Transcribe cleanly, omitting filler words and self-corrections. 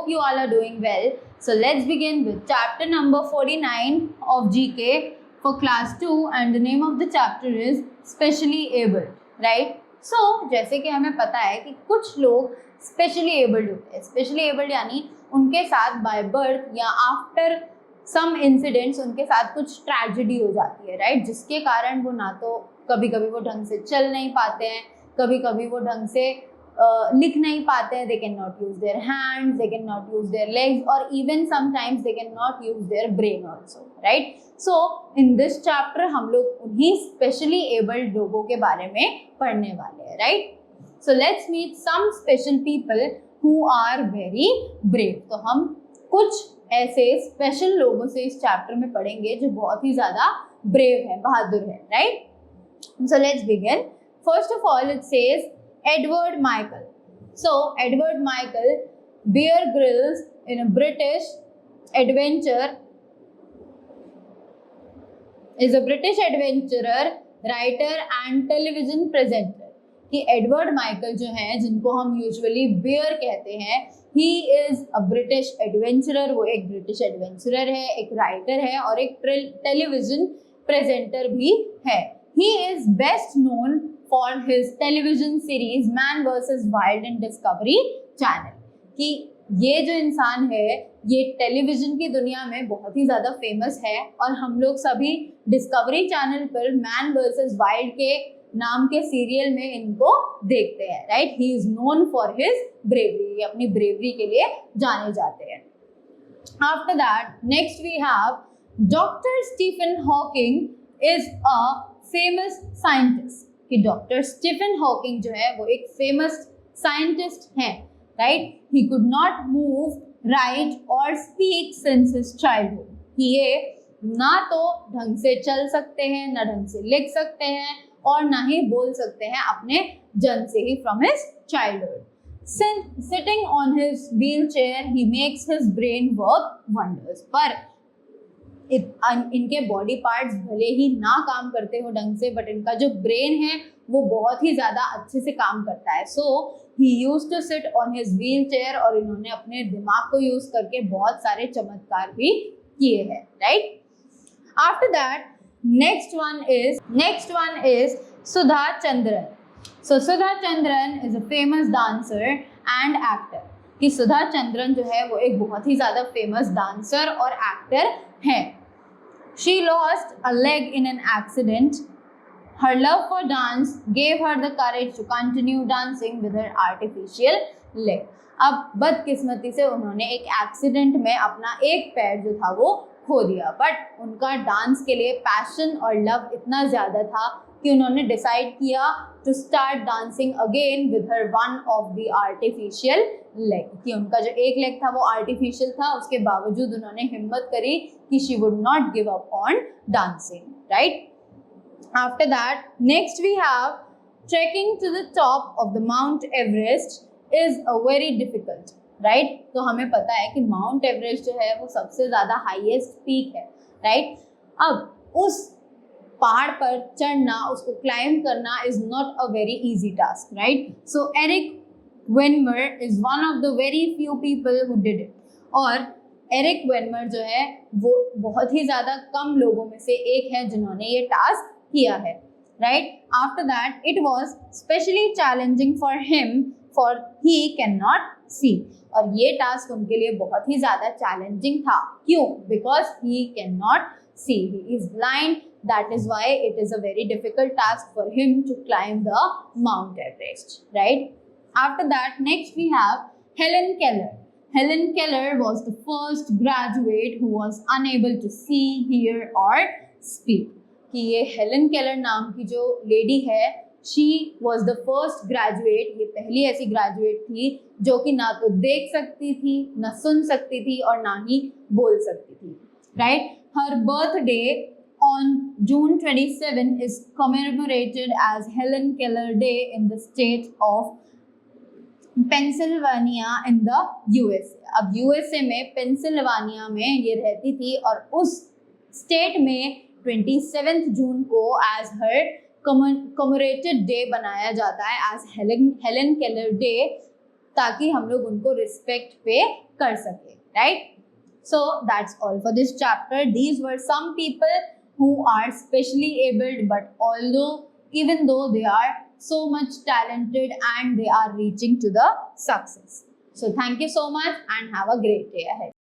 hope you all are doing well. So let's begin with chapter number 49 of GK for class 2 and the name of the chapter is specially abled, right? So जैसे कि हमें पता है कि कुछ लोग specially abled होते हैं. स्पेशली एबल्ड यानी उनके साथ बाय बर्थ या आफ्टर सम इंसिडेंट्स उनके साथ कुछ ट्रेजेडी हो जाती है, राइट? जिसके कारण वो ना तो कभी कभी वो ढंग से चल नहीं पाते हैं, कभी कभी वो ढंग से लिख नहीं पाते हैं. They can not use their hands, they can not use their legs और even sometimes they can not use their brain also, right? So in this chapter हम लोग उन्हीं स्पेशली एबल्ड लोगों के बारे में पढ़ने वाले हैं, right? So let's meet some special people who are very brave. तो हम कुछ ऐसे स्पेशल लोगों से इस चैप्टर में पढ़ेंगे जो बहुत ही ज्यादा ब्रेव है, बहादुर है, right? So let's begin. First of all, it says Edward Michael. So Edward Michael, Bear Grylls, in a British adventure, is a British adventurer, writer and television presenter. कि एडवर्ड माइकल जो हैं, जिनको हम usually bear कहते हैं, he is a British adventurer. वो एक British adventurer है, एक राइटर है और एक टेलीविजन प्रेजेंटर भी है. He is best known for his television series Man vs. Wild in Discovery Channel. कि ये जो इंसान है ये टेलीविजन की दुनिया में बहुत ही ज़्यादा फेमस है और हम लोग सभी डिस्कवरी चैनल पर मैन वर्सेस वाइल्ड के नाम के सीरियल में इनको देखते हैं, right? He is known for his bravery. ये अपनी ब्रेवरी के लिए जाने जाते हैं. After that next we have doctor Stephen Hawking is a famous scientist. कि डॉक्टर स्टीफन हॉकिंग जो है वो एक फेमस साइंटिस्ट हैं, right? He could not move, right और स्पीक सिंस हिज चाइल्डहुड. ये ना तो ढंग से चल सकते हैं, ना ढंग से लिख सकते हैं और ना ही बोल सकते हैं अपने जन्म से ही, from his childhood. Sitting on his wheel chair he makes his brain work wonders. पर इनके बॉडी पार्ट्स भले ही ना काम करते हो ढंग से, बट इनका जो ब्रेन है वो बहुत ही ज़्यादा अच्छे से काम करता है. So he used to sit on his wheel chair और इन्होंने अपने दिमाग को यूज करके बहुत सारे चमत्कार भी किए हैं, right? After that next one is Sudha Chandran. So Sudha Chandran is a famous dancer and actor. कि सुधा चंद्रन जो है वो एक बहुत ही ज़्यादा फेमस डांसर और एक्टर है. She lost a leg in an accident. Her love for dance gave her the courage to continue dancing with her artificial leg. अब बदकिस्मती से उन्होंने एक एक्सीडेंट में अपना एक पैर जो था वो खो दिया, बट उनका डांस के लिए पैशन और लव इतना ज़्यादा था कि उन्होंने डिसाइड किया to start dancing again with her one of the artificial leg. कि उनका जो एक लेग था वो आर्टिफिशियल था, उसके बावजूद उन्होंने हिम्मत करी कि she would not give up on dancing, right? After that next we have trekking to the top of the Mount Everest is a very difficult, right? तो हमें पता है कि माउंट एवरेस्ट जो है वो सबसे ज़्यादा हाईएस्ट पीक है, राइट? अब उस पहाड़ पर चढ़ना, उसको क्लाइम करना is not a very easy task, right? So Erik Weihenmayer is one of the very few people who did it. और एरिक वेनमर जो है वो बहुत ही ज़्यादा कम लोगों में से एक है जिन्होंने ये टास्क किया है, right? After that it was specially challenging for him for he can not see. और ये टास्क उनके लिए बहुत ही ज़्यादा चैलेंजिंग था. क्यों? Because he can not see, he is blind. That is why it is a very difficult task for him to climb the Mount Everest, right? After that next we have Helen Keller. Helen Keller was the first graduate who was unable to see, hear or speak. कि ये Helen Keller नाम की जो lady है, she was the first graduate, ये पहली ऐसी graduate थी जो कि ना तो देख सकती थी, ना सुन सकती थी और ना ही बोल सकती थी, right? Her birthday on June 27 is commemorated as Helen Keller Day in the state of Pennsylvania in the USA. अब USA में पेंसिल्वानिया में ये रहती थी और उस स्टेट में 27 जून को as her commemorated day बनाया जाता है as Helen Keller Day ताकि हम लोग उनको रिस्पेक्ट पे कर सके, right? So that's all for this chapter. These were some people who are specially abled, but even though they are so much talented and they are reaching to the success. So thank you so much and have a great day ahead.